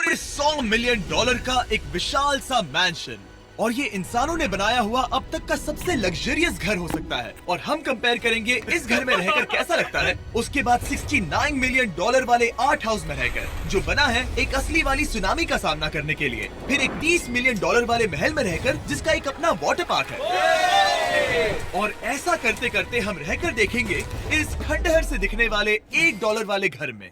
पूरे $100 मिलियन का एक विशाल सा मैंशन। और ये इंसानों ने बनाया हुआ अब तक का सबसे लग्जरियस घर हो सकता है। और हम कंपेयर करेंगे इस घर में रहकर कैसा लगता है उसके बाद $69 मिलियन वाले आर्ट हाउस में रहकर, जो बना है एक असली वाली सुनामी का सामना करने के लिए। फिर एक $30 मिलियन वाले महल में रहकर जिसका एक अपना वाटर पार्क है। और ऐसा करते करते हम रहकर देखेंगे इस खंडहर से दिखने वाले $1 वाले घर में।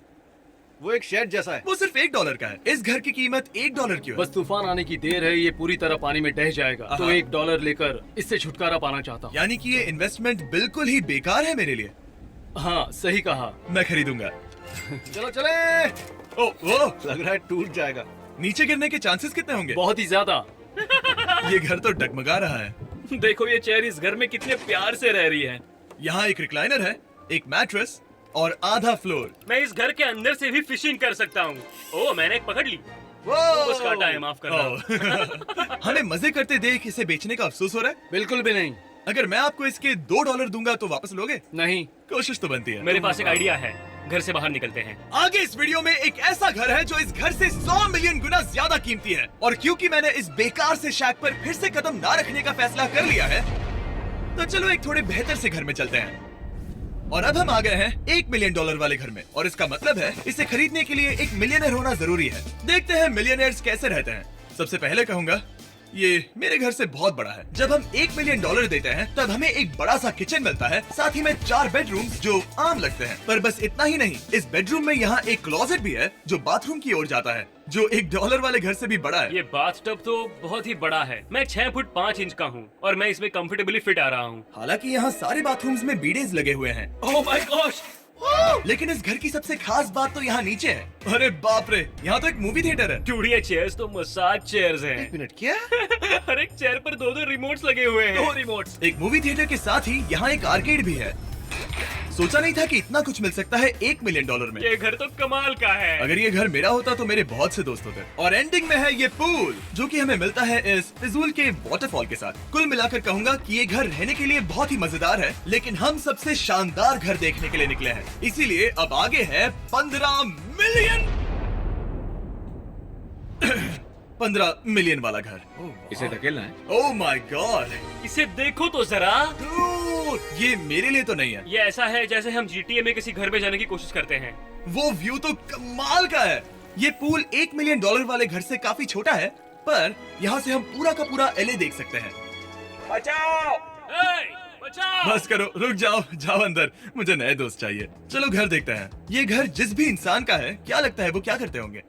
वो एक शेड जैसा है। वो सिर्फ $1 का है। इस घर की कीमत $1 क्यों है? बस तूफान आने की देर है, ये पूरी तरह पानी में ढह जाएगा। तो $1 लेकर इससे छुटकारा पाना चाहता हूँ। यानी कि ये इन्वेस्टमेंट बिल्कुल ही बेकार है मेरे लिए। हाँ सही कहा। मैं खरीदूंगा। चलो चले। ओ, वो लग रहा है टूट जाएगा। नीचे गिरने के चांसेस कितने होंगे? बहुत ही ज्यादा। ये घर तो डगमगा रहा है। देखो ये चेयर इस घर में कितने प्यार से रह रही है। यहाँ एक रिक्लाइनर है, एक मैट्रेस और आधा फ्लोर। मैं इस घर के अंदर से भी फिशिंग कर सकता हूँ। ओह मैंने एक पकड़ ली। बस काटा है, माफ करना। हमें मजे करते देख इसे बेचने का अफसोस हो रहा है? बिल्कुल भी नहीं। अगर मैं आपको इसके $2 दूंगा तो वापस लोगे? नहीं। कोशिश तो बनती है। मेरे पास एक आइडिया है, घर से बाहर निकलते हैं। आगे इस वीडियो में एक ऐसा घर है जो इस घर से 100 मिलियन गुना ज्यादा कीमती है। और क्योंकि मैंने इस बेकार से शैक पर फिर से कदम ना रखने का फैसला कर लिया है, तो चलो एक थोड़े बेहतर से घर में चलते हैं। और अब हम आ गए हैं $1 मिलियन वाले घर में। और इसका मतलब है इसे खरीदने के लिए एक मिलियनर होना जरूरी है। देखते हैं मिलियनर्स कैसे रहते हैं। सबसे पहले कहूंगा ये मेरे घर से बहुत बड़ा है। जब हम $1 मिलियन देते हैं तब हमें एक बड़ा सा किचन मिलता है, साथ ही में 4 बेडरूम्स जो आम लगते हैं। पर बस इतना ही नहीं, इस बेडरूम में यहाँ एक क्लोजेट भी है जो बाथरूम की ओर जाता है, जो $1 वाले घर से भी बड़ा है। ये बाथटब तो बहुत ही बड़ा है। मैं 6 फुट 5 इंच का हूँ और मैं इसमें कंफर्टेबली फिट आ रहा हूँ। हालांकि यहाँ सारे बाथरूम्स में बीडेज लगे हुए हैं। Oh my gosh! लेकिन इस घर की सबसे खास बात तो यहाँ नीचे है। अरे बाप रे, यहाँ तो एक मूवी थिएटर है। टूड ये चेयर्स तो मसाज चेयर्स हैं। एक मिनट, क्या? हर एक चेयर पर 2-2 रिमोट्स लगे हुए हैं। 2 रिमोट्स। एक मूवी थिएटर के साथ ही यहाँ एक आर्केड भी है। सोचा नहीं था कि इतना कुछ मिल सकता है $1 मिलियन में। ये घर तो कमाल का है। अगर ये घर मेरा होता तो मेरे बहुत से दोस्त होते। और एंडिंग में है ये पूल, जो कि हमें मिलता है इस फिजूल के वाटरफॉल के साथ। कुल मिलाकर कहूंगा कि ये घर रहने के लिए बहुत ही मजेदार है, लेकिन हम सबसे शानदार घर देखने के लिए निकले हैं। इसीलिए अब आगे है 15 मिलियन वाला घर। इसे धकेलना है। ओह माय गॉड, इसे देखो तो जरा। ये मेरे लिए तो नहीं है। ये ऐसा है जैसे हम GTA में किसी घर में जाने की कोशिश करते हैं। वो व्यू तो कमाल का है। ये पूल $1 मिलियन वाले घर से काफी छोटा है, पर यहाँ से हम पूरा का पूरा LA देख सकते हैं। बचाओ! बचाओ! बस करो, रुक जाओ, जाओ अंदर, मुझे नए दोस्त चाहिए। चलो घर देखते हैं। ये घर जिस भी इंसान का है, क्या लगता है वो क्या करते होंगे?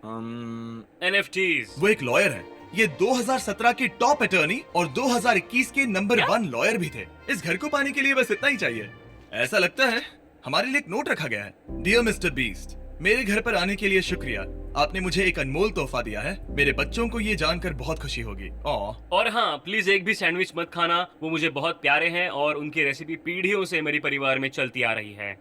NFTs। वो एक लॉयर है। ये 2017 के टॉप अटर्नी और 2021 के नंबर 1 लॉयर भी थे। इस घर को पाने के लिए बस इतना ही चाहिए। ऐसा लगता है हमारे लिए एक नोट रखा गया है। डियर मिस्टर बीस्ट, मेरे घर पर आने के लिए शुक्रिया। आपने मुझे एक अनमोल तोहफा दिया है। मेरे बच्चों को ये जानकर बहुत खुशी होगी। और हाँ, प्लीज एक भी सैंडविच मत खाना, वो मुझे बहुत प्यारे हैं और उनकी रेसिपी पीढ़ियों से मेरे परिवार में चलती आ रही है।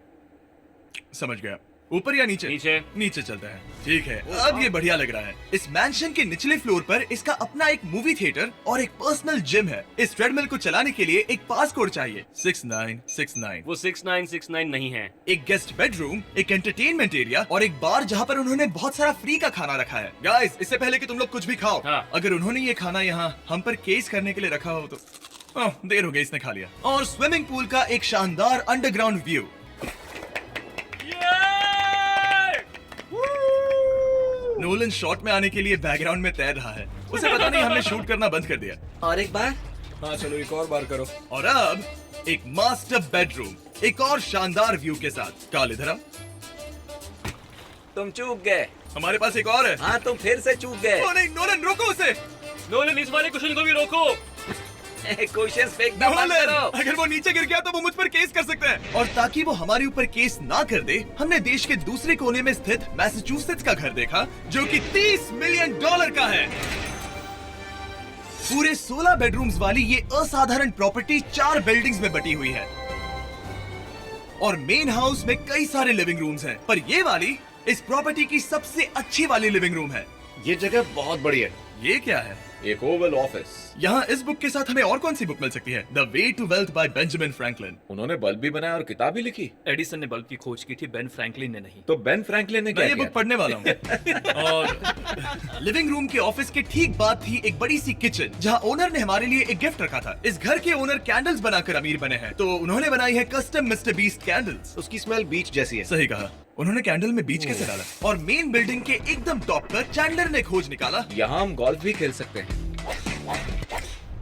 समझ गया। ऊपर या नीचे? नीचे। नीचे चलते हैं। ठीक है, अब ये बढ़िया लग रहा है। इस मैंशन के निचले फ्लोर पर इसका अपना एक मूवी थिएटर और एक पर्सनल जिम है। इस ट्रेडमिल को चलाने के लिए एक पास कोड चाहिए, 6969। वो 6969 नहीं है। एक गेस्ट बेडरूम, एक एंटरटेनमेंट एरिया और एक बार जहाँ पर उन्होंने बहुत सारा फ्री का खाना रखा है। गाइस, इससे पहले कि तुम लोग कुछ भी खाओ, हाँ। अगर उन्होंने ये खाना यहाँ हम पर केस करने के लिए रखा हो तो देर हो गई, इसने खा लिया। और स्विमिंग पूल का एक शानदार अंडरग्राउंड व्यू। नोलन शॉट में आने के लिए बैकग्राउंड में तैर रहा है। उसे पता नहीं हमने शूट करना बंद कर दिया। और एक बार? हाँ चलो, एक और बार करो। और अब एक मास्टर बेडरूम, एक और शानदार व्यू के साथ। काल इधर आओ। तुम चूक गए। हमारे पास एक और है। हाँ तुम फिर से चूक गए। ओ नहीं, नोलन रोको उसे। नोलन, इस वाले क्वेश्चन को भी रोको। क्वेश्चन फेंकना बंद नोलन, करो। अगर वो नीचे गिर गया तो वो मुझ पर केस कर सकते हैं। और ताकि वो हमारे ऊपर केस ना कर दे, हमने देश के दूसरे कोने में स्थित मैसाचुसेट्स का घर देखा, जो कि $30 मिलियन का है। पूरे 16 बेडरूम्स वाली ये असाधारण प्रॉपर्टी 4 बिल्डिंग्स में बटी हुई है। और मेन हाउस में कई सारे लिविंग रूम्स हैं, पर ये वाली इस प्रॉपर्टी की सबसे अच्छी वाली लिविंग रूम है। ये जगह बहुत बड़ी है। ये क्या है? एक ओवल ऑफिस। यहाँ इस बुक के साथ हमें और कौन सी बुक मिल सकती है? The way to wealth by Benjamin Franklin. उन्होंने बल्ब भी बनाया और किताब भी लिखी। एडिसन ने बल्ब की खोज की थी, बेन फ्रैंकलिन ने नहीं। तो बेन फ्रैंकलिन ने मैं क्या ये किया? बुक पढ़ने वाला हूँ। और लिविंग रूम के ऑफिस के ठीक बाद थी एक बड़ी सी किचन, जहाँ ओनर ने हमारे लिए एक गिफ्ट रखा था। इस घर के ओनर कैंडल्स बनाकर अमीर बने हैं, तो उन्होंने बनाई है कस्टम मिस्टर बीस्ट कैंडल्स। उसकी स्मेल बीच जैसी है। सही कहा। उन्होंने कैंडल में बीच कैसे डाला? और मेन बिल्डिंग के एकदम टॉप पर चैंडलर ने खोज निकाला। यहाँ हम गोल्फ भी खेल सकते हैं।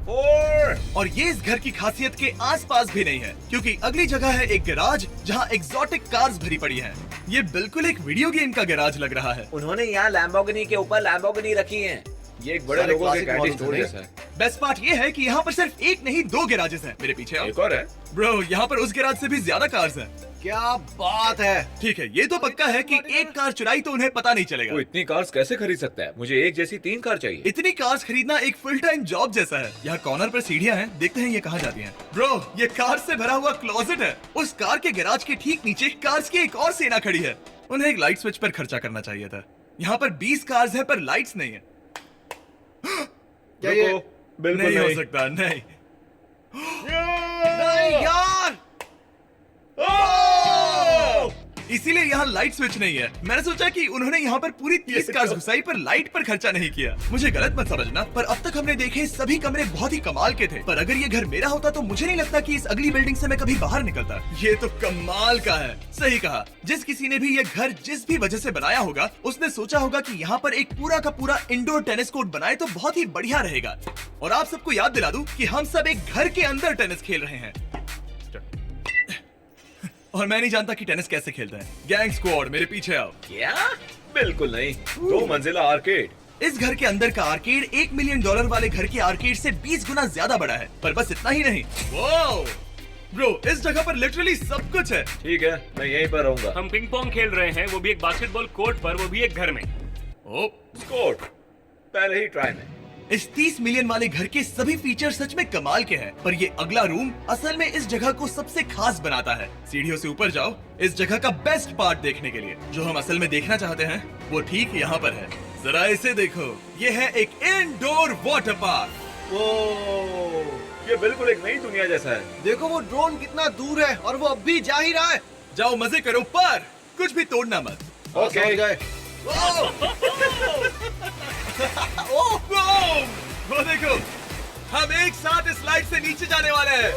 4 और ये इस घर की खासियत के आसपास भी नहीं है, क्योंकि अगली जगह है एक गैराज जहाँ एग्जॉटिक कार्स भरी पड़ी हैं। ये बिल्कुल एक वीडियो गेम का गैराज लग रहा है। उन्होंने यहाँ लैम्बोर्गिनी के ऊपर लैम्बोर्गिनी रखी है। ये एक बड़े सारे लोगों के classic कैंडी models स्टोर हैं। जैसा है। बेस्ट पार्ट ये है कि यहाँ पर सिर्फ एक नहीं 2 गैराजेस हैं। मेरे पीछे आओ। एक और है। ब्रो, यहाँ पर उस गैराज से भी ज्यादा कार्स हैं। क्या बात है। ठीक है, ये तो पक्का है कि एक कार चुराई तो उन्हें पता नहीं चलेगा। वो इतनी कार्स कैसे खरीद सकता है? मुझे एक जैसी 3 कार चाहिए। इतनी कार्स खरीदना एक फुल टाइम जॉब जैसा है। यहाँ कॉर्नर पर सीढ़ियाँ हैं, देखते हैं ये कहाँ जाती हैं। ब्रो, ये कार से भरा हुआ क्लोजेट है। उस कार के गैराज के ठीक नीचे कार्स की एक और सेना खड़ी है। उन्हें एक लाइट स्विच पर खर्चा करना चाहिए था। यहाँ पर 20 कार्स हैं पर लाइट्स नहीं है। क्या ये? बिल्कुल नहीं हो नहीं। सकता, नहीं। नहीं यार, इसीलिए यहाँ लाइट स्विच नहीं है। मैंने सोचा कि उन्होंने यहाँ पर पूरी 30 कार्स घुसाई पर लाइट पर खर्चा नहीं किया। मुझे गलत मत समझना, पर अब तक हमने देखे सभी कमरे बहुत ही कमाल के थे। पर अगर ये घर मेरा होता तो मुझे नहीं लगता कि इस अगली बिल्डिंग से मैं कभी बाहर निकलता। ये तो कमाल का है। सही कहा। जिस किसी ने भी ये घर जिस भी वजह से बनाया होगा, उसने सोचा होगा कि यहाँ पर एक पूरा का पूरा इंडोर टेनिस कोर्ट बनाए तो बहुत ही बढ़िया रहेगा। और आप सबको याद दिला दूं कि हम सब एक घर के अंदर टेनिस खेल रहे हैं। और मैं नहीं जानता कि टेनिस कैसे खेलते हैं। गैंग स्क्वाड, मेरे पीछे आओ। क्या? बिल्कुल नहीं। 2 मंजिला आर्केड। इस घर के अंदर का आर्केड $1 मिलियन वाले घर के आर्केड से 20 गुना ज्यादा बड़ा है। पर बस इतना ही नहीं। वाओ! ब्रो, इस जगह पर लिटरली सब कुछ है। ठीक है, मैं यहीं पर रहूंगा। हम पिंग पोंग खेल रहे हैं, वो भी एक बास्केटबॉल कोर्ट पर, वो भी एक घर में। ओ, स्कोर पहले ही ट्राई में। इस 30 मिलियन वाले घर के सभी फीचर सच में कमाल के हैं, पर ये अगला रूम असल में इस जगह को सबसे खास बनाता है। सीढ़ियों से ऊपर जाओ इस जगह का बेस्ट पार्ट देखने के लिए। जो हम असल में देखना चाहते हैं वो ठीक यहाँ पर है। जरा इसे देखो, ये है एक इंडोर वाटर पार्क। ओ, ये बिल्कुल एक नई दुनिया जैसा है। देखो वो ड्रोन कितना दूर है और वो अब भी जा ही रहा है। जाओ मजे करो, पर कुछ भी तोड़ना मत। ओके। समझ गए। ओह, बूम! वो देखो, हम एक साथ इस लाइट से नीचे जाने वाले हैं।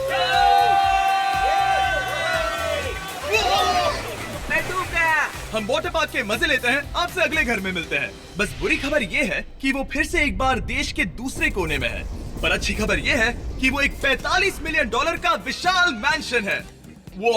मैं डूब गया। हम वाटर पार्क के मजे लेते हैं। आपसे अगले घर में मिलते हैं। बस बुरी खबर ये है कि वो फिर से एक बार देश के दूसरे कोने में है। पर अच्छी खबर ये है कि वो एक $45 मिलियन का विशाल मैंशन है। वो,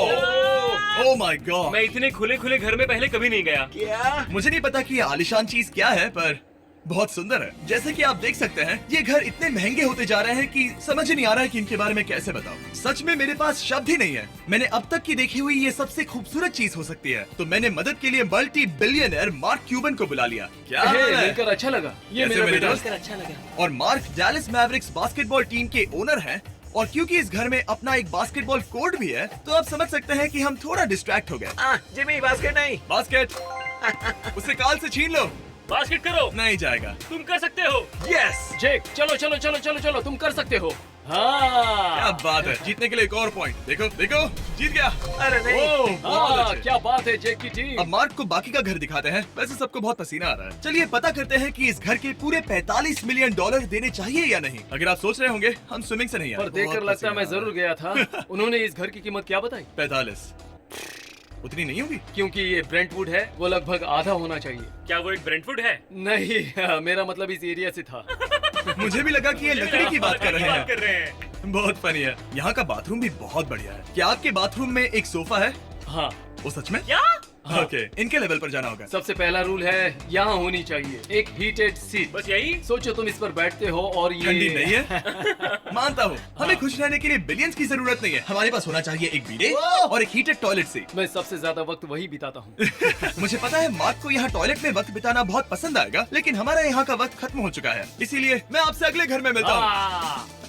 ओह माय गॉड! मैं इतने खुले खुले घर में पहले कभी नहीं गया। क्या? मुझे नहीं पता कि ये आलिशान चीज क्या है, पर बहुत सुंदर है। जैसे कि आप देख सकते हैं, ये घर इतने महंगे होते जा रहे हैं कि समझ ही नहीं आ रहा है कि इनके बारे में कैसे बताऊं। सच में मेरे पास शब्द ही नहीं है। मैंने अब तक की देखी हुई ये सबसे खूबसूरत चीज हो सकती है। तो मैंने मदद के लिए मल्टी बिलियनर मार्क क्यूबन को बुला लिया। क्या हाल है? मिलकर अच्छा लगा। ये कैसे मेरा मेरे बेटा। दोस्त? अच्छा लगा। और mark Dallas Mavericks basketball team के ओनर हैं। और क्योंकि इस घर में अपना एक बास्केटबॉल कोर्ट भी है, तो आप समझ सकते हैं कि हम थोड़ा डिस्ट्रैक्ट हो गए। जिमी बास्केट नहीं। बास्केट उसे काल से छीन लो। बास्केट करो, नहीं जाएगा। तुम कर सकते हो। यस, जेक, चलो चलो चलो चलो चलो, तुम कर सकते हो। हाँ, क्या बात है। जीतने के लिए एक और पॉइंट। देखो देखो, जीत गया। अरे नहीं। ओह, बहुत हाँ, अच्छे। क्या बात है जेक की टीम। अब मार्क को बाकी का घर दिखाते हैं। वैसे सबको बहुत पसीना आ रहा है। चलिए पता करते हैं कि इस घर के पूरे $45 मिलियन देने चाहिए या नहीं। अगर आप सोच रहे होंगे हम स्विमिंग से नहीं आए, पर देखकर बहुत लगता है मैं पसीना आ जरूर गया था। उन्होंने इस घर की कीमत क्या बताई? 45 उतनी नहीं होगी। क्योंकि ये ब्रेंटवुड है, वो लगभग आधा होना चाहिए। क्या वो एक ब्रेंटफुड है? नहीं, मेरा मतलब इस एरिया से था। मुझे भी लगा कि ये लकड़ी की बात कर रहे बात कर हैं। रहे हैं। बहुत फनी है। यहाँ का बाथरूम भी बहुत बढ़िया है। क्या आपके बाथरूम में एक सोफा है? हाँ, वो सच में? क्या? ओके, इनके लेवल पर जाना होगा। सबसे पहला रूल है यहाँ होनी चाहिए एक हीटेड सीट। बस यही? सोचो तुम इस पर बैठते हो और ये ठंडी नहीं है। मानता हूँ, हमें खुश रहने के लिए बिलियंस की जरूरत नहीं है। हमारे पास होना चाहिए एक बीडे और एक हीटेड टॉयलेट सीट। मैं सबसे ज्यादा वक्त वही बिताता हूँ। मुझे पता है मार्क को यहाँ टॉयलेट में वक्त बिताना बहुत पसंद आएगा, लेकिन हमारा यहाँ का वक्त खत्म हो चुका है। इसीलिए मैं आपसे अगले घर में मिलता हूँ।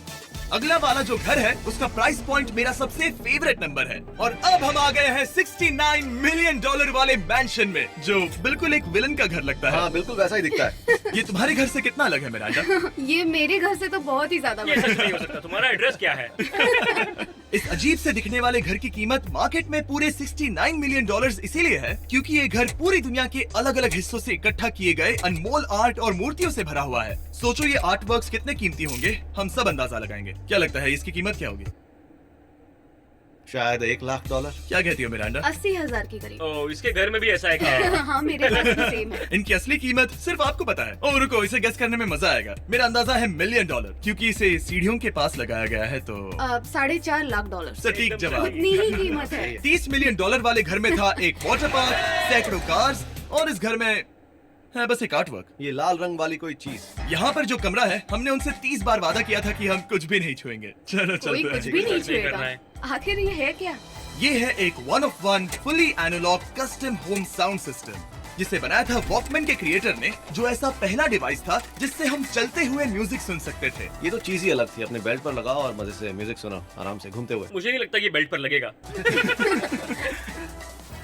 अगला वाला जो घर है उसका प्राइस पॉइंट मेरा सबसे फेवरेट नंबर है। और अब हम आ गए हैं $69 मिलियन वाले मैंशन में, जो बिल्कुल एक विलन का घर लगता है। हाँ बिल्कुल वैसा ही दिखता है। ये तुम्हारे घर से कितना अलग है मिरांडा? ये मेरे घर से तो बहुत ही ज्यादा ये बड़ा सच नहीं हो सकता। तुम्हारा एड्रेस क्या है? इस अजीब से दिखने वाले घर की कीमत मार्केट में पूरे $69 मिलियन इसीलिए है क्योंकि ये घर पूरी दुनिया के अलग अलग हिस्सों से इकट्ठा किए गए अनमोल आर्ट और मूर्तियों से भरा हुआ है। सोचो ये आर्ट वर्क्स कितने कीमती होंगे, हम सब अंदाजा लगाएंगे। क्या लगता है इसकी कीमत क्या होगी? शायद $1 लाख। क्या कहती हो मिरांडा? 80,000 के करीब। ओ, इसके घर में भी ऐसा है क्या? हाँ मेरे पास भी सेम है। इनकी असली कीमत सिर्फ आपको पता है। और रुको, इसे गेस करने में मजा आएगा। मेरा अंदाजा है $1 मिलियन क्योंकि इसे सीढ़ियों के पास लगाया गया है। तो $4.5 लाख। सटीक जवाब। उतनी ही कीमत है। $30 मिलियन वाले घर में था एक वाटर पार्क, सैकड़ों कार्स और इस घर में है बस एक आर्ट वर्क। ये लाल रंग वाली कोई चीज। यहाँ पर जो कमरा है, हमने उनसे 30 बार वादा किया था कि हम कुछ भी नहीं छुएंगे। चलो कोई चलते कुछ हैं। भी नहीं नहीं करना छुएगा। है। आखिर ये है क्या? ये है एक 1 of 1 fully analog custom home sound system, जिसे बनाया था वॉकमैन के क्रिएटर ने, जो ऐसा पहला डिवाइस था जिससे हम चलते हुए म्यूजिक सुन सकते थे। ये तो चीज ही अलग थी। अपने बेल्ट पर लगाओ और मजे से म्यूजिक सुनो आराम से घूमते हुए। मुझे नहीं लगता कि बेल्ट पर लगेगा।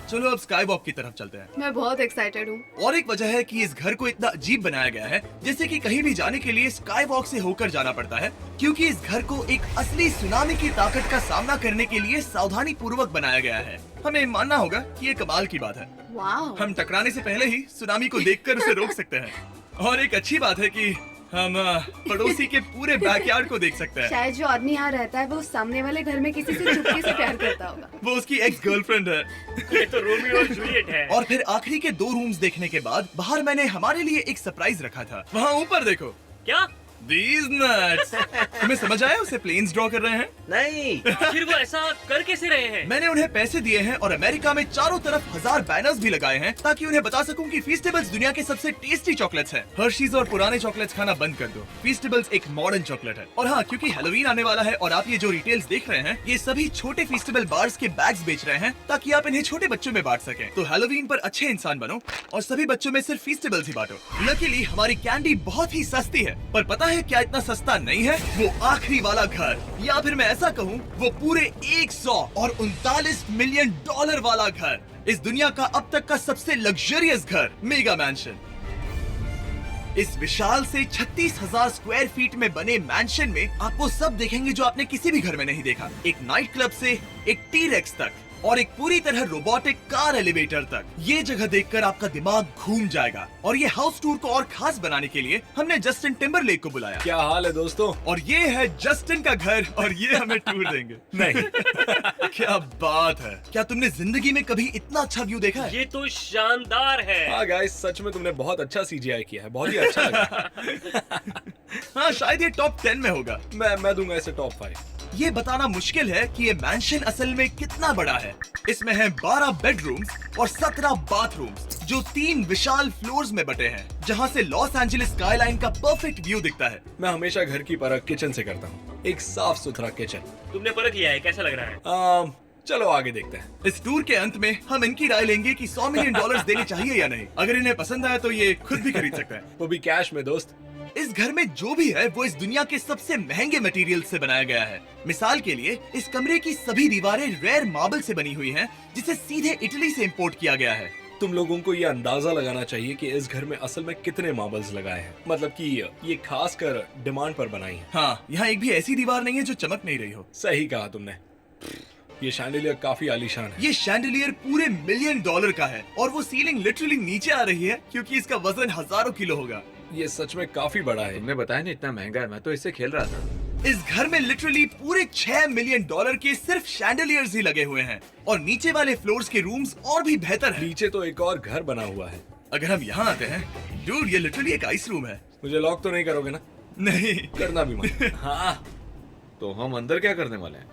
चलो अब स्काई वॉक की तरफ चलते हैं। मैं बहुत एक्साइटेड हूँ। और एक वजह है कि इस घर को इतना अजीब बनाया गया है, जैसे कि कहीं भी जाने के लिए स्काई वॉक से होकर जाना पड़ता है, क्योंकि इस घर को एक असली सुनामी की ताकत का सामना करने के लिए सावधानी पूर्वक बनाया गया है। हमें मानना होगा कि ये कमाल की बात है। वाह। हम टकराने से पहले ही सुनामी को देखकर उसे रोक सकते हैं। और एक अच्छी बात है कि हम पड़ोसी के पूरे बैकयार्ड को देख सकते हैं। शायद जो आदमी यहाँ रहता है वो सामने वाले घर में किसी से चुपके से प्यार करता होगा। वो उसकी एक्स गर्लफ्रेंड है। ये तो रोमियो और जूलियट है। और फिर आखिरी के 2 रूम्स देखने के बाद बाहर मैंने हमारे लिए एक सरप्राइज रखा था। वहाँ ऊपर देखो। क्या? These nuts! तुम्हें समझ आया उसे प्लेन्स ड्रॉ कर रहे हैं? नहीं। फिर वो ऐसा कर कैसे रहे हैं? मैंने उन्हें पैसे दिए हैं और अमेरिका में चारों तरफ 1000 बैनर्स भी लगाए हैं ताकि उन्हें बता सकूं कि फीस्टेबल्स दुनिया के सबसे टेस्टी चॉकलेट्स हैं। हर्शीज और पुराने चॉकलेट्स खाना बंद कर दो। फीस्टेबल्स एक मॉडर्न चॉकलेट है। और हाँ, क्योंकि हैलोवीन आने वाला है और आप ये जो रिटेल्स देख रहे हैं, ये सभी छोटे फीस्टेबल बार्स के बैग्स बेच रहे हैं ताकि आप इन्हें छोटे बच्चों में बांट सकें। तो हैलोवीन पर अच्छे इंसान बनो और सभी बच्चों में सिर्फ फीस्टेबल्स ही बांटो। लकीली हमारी कैंडी बहुत ही सस्ती है, पर पता है क्या इतना सस्ता नहीं है? वो आखिरी वाला घर, या फिर मैं ऐसा कहूँ वो पूरे 139 मिलियन वाला घर। इस दुनिया का अब तक का सबसे लग्जरियस घर, मेगा मैंशन। इस विशाल से 36,000 स्क्वायर फीट में बने मैंशन में आपको सब देखेंगे जो आपने किसी भी घर में नहीं देखा। एक नाइट क्लब से एक टी-रेक्स तक और एक पूरी तरह रोबोटिक कार एलिवेटर तक। ये जगह देखकर आपका दिमाग घूम जाएगा। और ये हाउस टूर को और खास बनाने के लिए हमने जस्टिन टिम्बरलेक को बुलाया। क्या हाल है दोस्तों? और ये है जस्टिन का घर और ये हमें टूर देंगे। नहीं। क्या बात है, क्या तुमने जिंदगी में कभी इतना अच्छा व्यू देखा है? ये तो शानदार है। हाँ गाइस, सच में तुमने बहुत अच्छा CGI किया है। बहुत ही अच्छा लगा। हाँ, शायद ये टॉप 10 में होगा। मैं दूंगा इसे टॉप 5। ये बताना मुश्किल है कि ये मैंशन असल में कितना बड़ा है। इसमें है 12 बेडरूम्स और 17 बाथरूम्स, जो 3 विशाल फ्लोर्स में बटे हैं, जहाँ से लॉस एंजलिस स्काईलाइन का परफेक्ट व्यू दिखता है। मैं हमेशा घर की परख किचन से करता हूँ। एक साफ सुथरा किचन। तुमने परख लिया है, कैसा लग रहा है? चलो आगे देखते हैं। इस टूर के अंत में हम इनकी राय लेंगे कि $100 मिलियन देने चाहिए या नहीं। अगर इन्हें पसंद आया तो ये खुद भी खरीद सकते हैं। वो भी कैश में दोस्त। इस घर में जो भी है वो इस दुनिया के सबसे महंगे मटेरियल से बनाया गया है। मिसाल के लिए इस कमरे की सभी दीवारें रेयर मार्बल से बनी हुई हैं, जिसे सीधे इटली से इंपोर्ट किया गया है। तुम लोगों को ये अंदाजा लगाना चाहिए कि इस घर में असल में कितने मार्बल्स लगाए हैं। मतलब कि ये खास कर डिमांड पर बनाई है। हाँ, यहाँ एक भी ऐसी दीवार नहीं है जो चमक नहीं रही हो। सही कहा तुमने। ये शैंडिलियर काफी आलीशान है। ये शैंडिलियर पूरे $1 मिलियन का है और वो सीलिंग लिटरली नीचे आ रही है क्योंकि इसका वजन हजारों किलो होगा। ये सच में काफी बड़ा है। तुमने बताया ना इतना महंगा है, मैं तो इससे खेल रहा था। इस घर में लिटरली पूरे $6 मिलियन के सिर्फ शैंडिलियर्स ही लगे हुए हैं और नीचे वाले फ्लोर्स के रूम्स और भी बेहतर हैं। नीचे तो एक और घर बना हुआ है। अगर हम यहाँ आते हैं, डूड, ये लिटरली एक आइस रूम है। मुझे लॉक तो नहीं करोगे ना? नहीं करना भी मत। हाँ, तो हम अंदर क्या करने वाले हैं?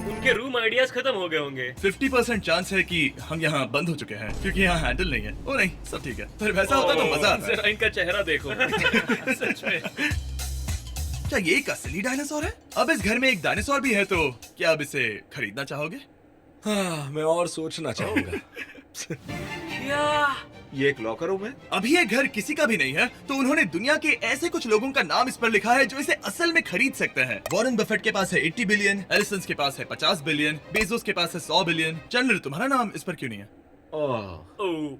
उनके रूम आइडियाज खत्म हो गए होंगे। 50% चांस है कि हम यहाँ बंद हो चुके हैं क्योंकि यहाँ हैंडल नहीं है। ओ नहीं, सब ठीक है। पर वैसा होता तो मजा आता। जरा इनका चेहरा देखो। सच में। क्या ये एक असली डायनासोर है? अब इस घर में एक डायनासोर भी है, तो क्या अब इसे खरीदना चाहोगे? हाँ, मैं और सोचना चाहूंगा। ये एक लॉकर रूम है? अभी ये घर किसी का भी नहीं है, तो उन्होंने दुनिया के ऐसे कुछ लोगों का नाम इस पर लिखा है जो इसे असल में खरीद सकते हैं। वॉरेन बफेट के पास है 80 बिलियन, एलिसन के पास है 50 बिलियन, बेजोस के पास है 100 बिलियन। चैंडलर, तुम्हारा नाम इस पर क्यों नहीं है? ओह,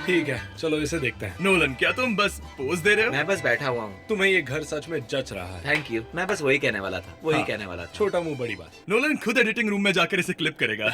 ठीक है, चलो इसे देखते हैं। नोलन, क्या तुम बस पोज दे रहे हो? मैं बस बैठा हुआ हूँ। तुम्हें ये घर सच में जच रहा है। Thank you. मैं बस वही कहने वाला था, वही हाँ, कहने वाला था। छोटा मुंह बड़ी बात। नोलन खुद एडिटिंग रूम में जाकर इसे क्लिप करेगा।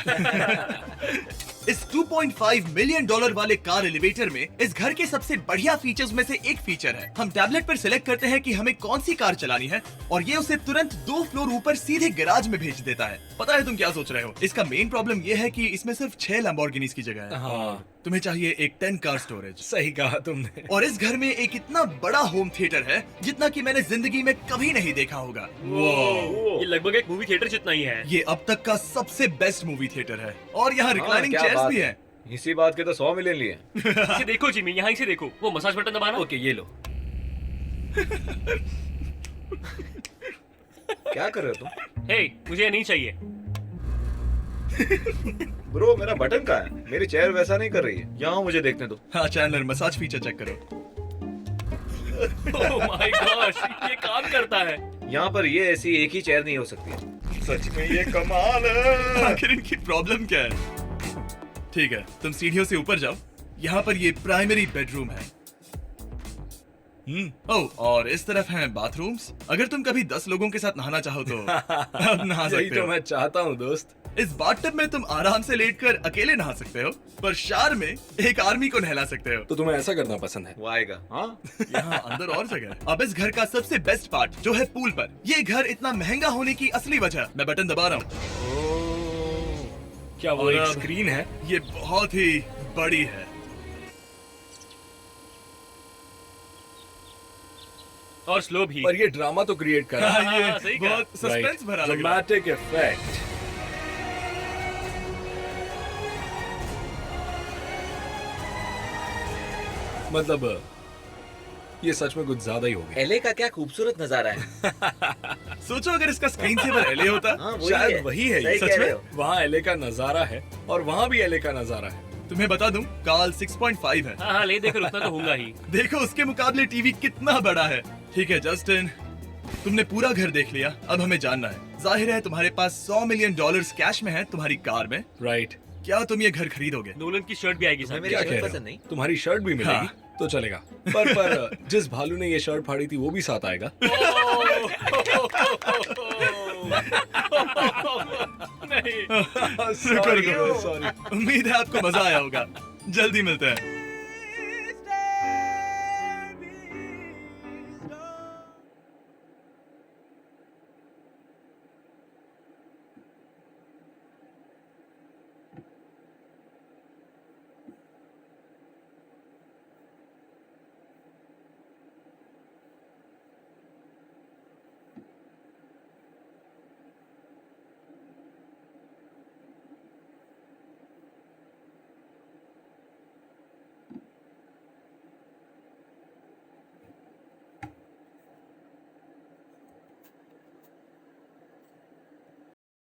इस 2.5 मिलियन डॉलर वाले कार एलिवेटर में इस घर के सबसे बढ़िया फीचर्स में से एक फीचर है। हम टैबलेट पर सिलेक्ट करते हैं कि हमें कौन सी कार चलानी है और ये उसे तुरंत 2 फ्लोर ऊपर सीधे गैराज में भेज देता है। पता है तुम क्या सोच रहे हो? इसका मेन प्रॉब्लम ये है कि इसमें सिर्फ 6 लैम्बोर्गिनीज की जगह है। हाँ, तुम्हें चाहिए एक 10 कार स्टोरेज। सही कहा तुमने। और इस घर में एक इतना बड़ा होम थिएटर है जितना कि मैंने जिंदगी में कभी नहीं देखा होगा। ये लगभग एक मूवी थिएटर जितना ही है। ये अब तक का सबसे बेस्ट मूवी थिएटर है और यहाँ रिक्लाइनिंग क्या चेयर्स बात भी है। हैं। इसी बात के तो 100 मिलियन लिए। इसे देखो जिमी, यहाँ इसे देखो, वो मसाज बटन दबाना। ओके, ये लो। क्या कर रहे हो तुम? हे, मुझे ये नहीं चाहिए। ब्रो, मेरा बटन कहाँ है? मेरी चेयर वैसा नहीं कर रही है। यहाँ मुझे देखने दो। हाँ चैंडलर, मसाज फीचर चेक करो। ओह माय गॉश, ये काम करता है। यहाँ पर ये ऐसी एक ही चेयर नहीं हो सकती। सच में ये कमाल है। आखिर इनकी प्रॉब्लम क्या है? ठीक है, तुम सीढ़ियों से ऊपर जाओ। यहाँ पर ये प्राइमरी बेडरूम है। ओह, और इस तरफ हैं बाथरूम्स। अगर तुम कभी 10 लोगों के साथ नहाना चाहो तो अब नहा यही सकते तो हो। मैं चाहता हूँ दोस्त। इस बाथटब में तुम आराम से लेटकर अकेले नहा सकते हो, पर शार में एक आर्मी को नहला सकते हो। तो तुम्हें ऐसा करना पसंद है? वो आएगा। हाँ, यहाँ अंदर और जगह है। अब इस घर का सबसे बेस्ट पार्ट जो है पूल पर। ये घर इतना महंगा होने की असली वजह, मैं बटन दबा रहा हूँ। क्या वो और एक अब- स्क्रीन है? ये बहुत ही बड़ी है। और स्लो भी। पर ये ड्रामा तो क्रिएट कर रहा है। हाँ, ये सही कहा। बहुत सस्पेंस भरा लग रहा है। Dramatic effect. मतलब ये सच में कुछ ज्यादा ही हो गया। एले का क्या खूबसूरत नजारा है। सोचो अगर इसका स्क्रीन सेवर एलए होता। हाँ, वही शायद है। वही है सही ये। कह सच रहे में हो। वहाँ एले का नजारा है और वहाँ भी एले का नजारा है। तुम्हें बता दूं, काल 6.5 है। हाँ हाँ, ले देकर उतना तो होगा ही। देखो उसके मुकाबले टीवी कितना बड़ा है। ठीक है जस्टिन, तुमने पूरा घर देख लिया, अब हमें जानना है। जाहिर है तुम्हारे पास 100 मिलियन डॉलर्स कैश में है तुम्हारी कार में। राइट। क्या तुम ये घर खरीदोगे? नोलन की शर्ट भी आएगी तुम्हें साथ। मेरी क्या शर्ट कह रहे पसंद हो? नहीं? तुम्हारी शर्ट भी मिलेगी हाँ। तो चलेगा। पर जिस भालू ने ये शर्ट फाड़ी थी वो भी साथ आएगा। नहीं। रुको, रुको। सॉरी। उम्मीद है आपको मजा आया होगा। जल्दी मिलते हैं।